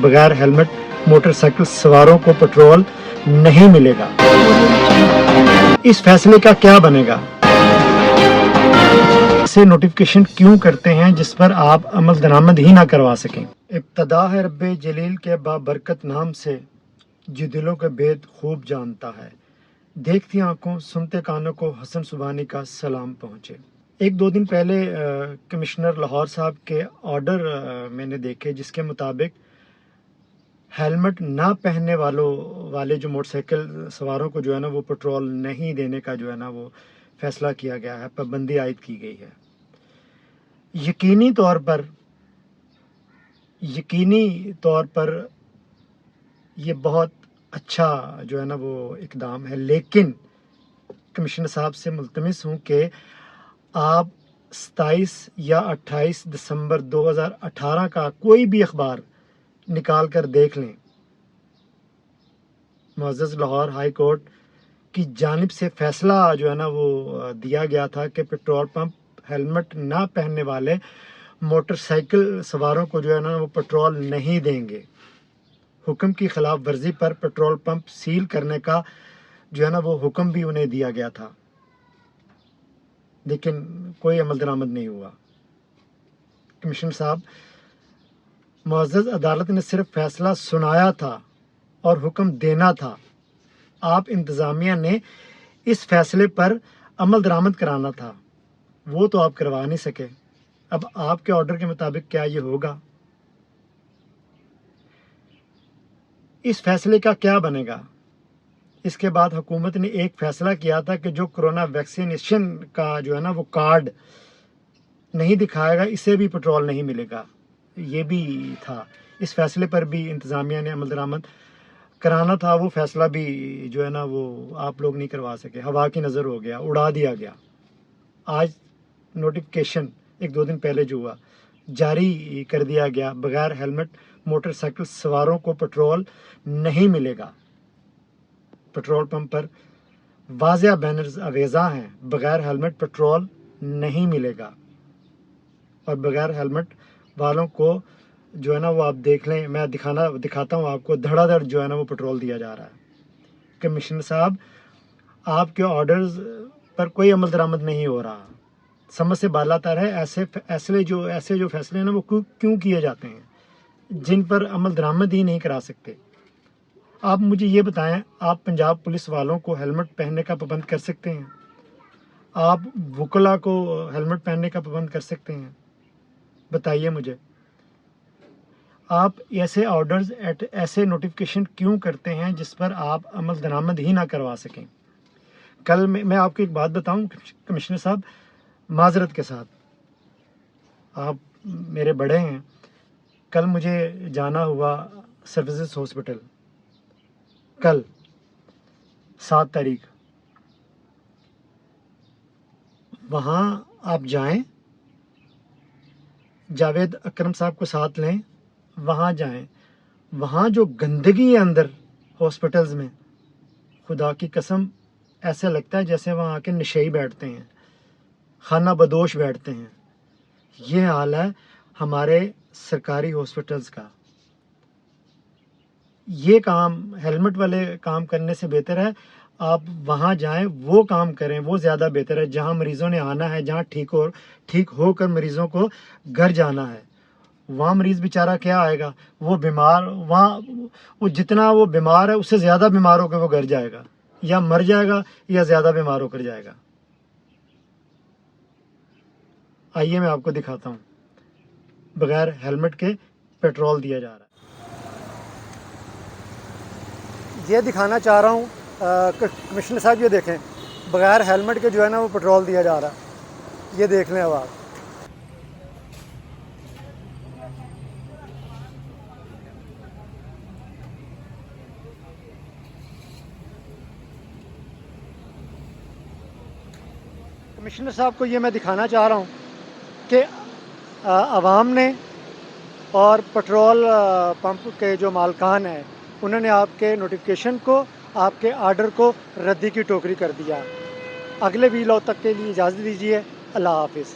बगैर helmet motorcycle सवारों को पेट्रोल नहीं मिलेगा। इस फैसले का क्या बनेगा? इसे नोटिफिकेशन क्यों करते हैं जिस पर आप अमल दरामद ही ना करवा सकें? इब्तदा है रब्बे जलील के बाबरकत नाम से, जो दिलों के भेद खूब जानता है। देखती आंखों सुनते कानों को हसन सुबानी का सलाम पहुँचे। एक दो दिन पहले कमिश्नर लाहौर साहब के ऑर्डर मैंने देखे, जिसके मुताबिक हेलमेट ना पहनने वाले जो मोटरसाइकिल सवारों को जो है ना वो पेट्रोल नहीं देने का जो है ना वो फैसला किया गया है, पाबंदी आयद की गई है। यकीनी तौर पर ये बहुत अच्छा जो है ना वो इकदाम है, लेकिन कमिश्नर साहब से मुल्तमिस हूँ कि आप 27 या 28 दिसंबर 2018 का कोई भी अखबार निकाल कर देख लें। मुअज़्ज़ज़ लाहौर हाई कोर्ट की जानिब से फैसला जो है ना वो दिया गया था कि पेट्रोल पंप हेलमेट ना पहनने वाले मोटरसाइकिल सवारों को जो है ना वो पेट्रोल नहीं देंगे। हुक्म की खिलाफ वर्जी पर पेट्रोल पंप सील करने का जो है ना वो हुक्म भी उन्हें दिया गया था, लेकिन कोई अमल दरामद नहीं हुआ। कमिश्नर साहब, मुअज़्ज़ज़ अदालत ने सिर्फ फैसला सुनाया था और हुक्म देना था। आप इंतज़ामिया ने इस फैसले पर अमल दरामद कराना था, वो तो आप करवा नहीं सके। अब आपके ऑर्डर के मुताबिक क्या ये होगा? इस फैसले का क्या बनेगा? इसके बाद हुकूमत ने एक फैसला किया था कि जो कोरोना वैक्सीनेशन का जो है ना वो कार्ड नहीं दिखाएगा, इसे भी पेट्रोल नहीं मिलेगा। ये भी था। इस फैसले पर भी इंतज़ामिया ने अमल दरामद कराना था, वो फैसला भी जो है ना वो आप लोग नहीं करवा सके। हवा की नज़र हो गया, उड़ा दिया गया। आज नोटिफिकेशन एक दो दिन पहले जो हुआ जारी कर दिया गया, बगैर हेलमेट मोटरसाइकिल सवारों को पेट्रोल नहीं मिलेगा। पेट्रोल पंप पर वाज़िया बैनर्स अवेज़ा हैं, बगैर हेलमेट पेट्रोल नहीं मिलेगा। और बगैर हेलमेट वालों को जो है ना वो आप देख लें, मैं दिखाता हूँ आपको, धड़ाधड़ जो है ना वो पेट्रोल दिया जा रहा है। कमिश्नर साहब, आपके ऑर्डर्स पर कोई अमल दरामद नहीं हो रहा। समझ से बालातर है। ऐसे जो फैसले हैं ना वो क्यों किए जाते हैं, जिन पर अमल दरामद ही नहीं करा सकते। आप मुझे ये बताएं, आप पंजाब पुलिस वालों को हेलमेट पहनने का पाबंद कर सकते हैं? आप वुकला को हेलमेट पहनने का पाबंद कर सकते हैं? बताइए मुझे। आप ऐसे ऑर्डर्स ऐसे नोटिफिकेशन क्यों करते हैं जिस पर आप अमल दरामद ही ना करवा सकें? कल मैं आपको एक बात बताऊं कमिश्नर साहब, माजरत के साथ, आप मेरे बड़े हैं। कल मुझे जाना हुआ सर्विसेज हॉस्पिटल, कल 7 तारीख। वहाँ आप जाएं, जावेद अकरम साहब को साथ लें, वहाँ जाएं। वहाँ जो गंदगी है अंदर हॉस्पिटल्स में, खुदा की कसम ऐसे लगता है जैसे वहाँ आके नशेई बैठते हैं, खाना बदोश बैठते हैं। ये हाल है हमारे सरकारी हॉस्पिटल्स का। ये काम हेलमेट वाले काम करने से बेहतर है आप वहाँ जाएं, वो काम करें, वो ज़्यादा बेहतर है। जहाँ मरीज़ों ने आना है, जहाँ ठीक होकर मरीज़ों को घर जाना है, वहाँ मरीज़ बेचारा क्या आएगा? वो बीमार, वहाँ वो जितना वो बीमार है उससे ज़्यादा बीमार होकर वो घर जाएगा, या मर जाएगा या ज़्यादा बीमार होकर जाएगा। आइए मैं आपको दिखाता हूँ, बगैर हेलमेट के पेट्रोल दिया जा रहा है। ये दिखाना चाह रहा हूँ कमिश्नर साहब, ये देखें, बगैर हेलमेट के जो है ना वो पेट्रोल दिया जा रहा है। ये देख लें अब आप। कमिश्नर साहब को ये मैं दिखाना चाह रहा हूँ कि आवाम ने और पेट्रोल पंप के जो मालकान हैं उन्होंने आपके नोटिफिकेशन को, आपके आर्डर को रद्दी की टोकरी कर दिया। अगले वीडियो तक के लिए इजाज़त दीजिए। अल्लाह हाफिज़।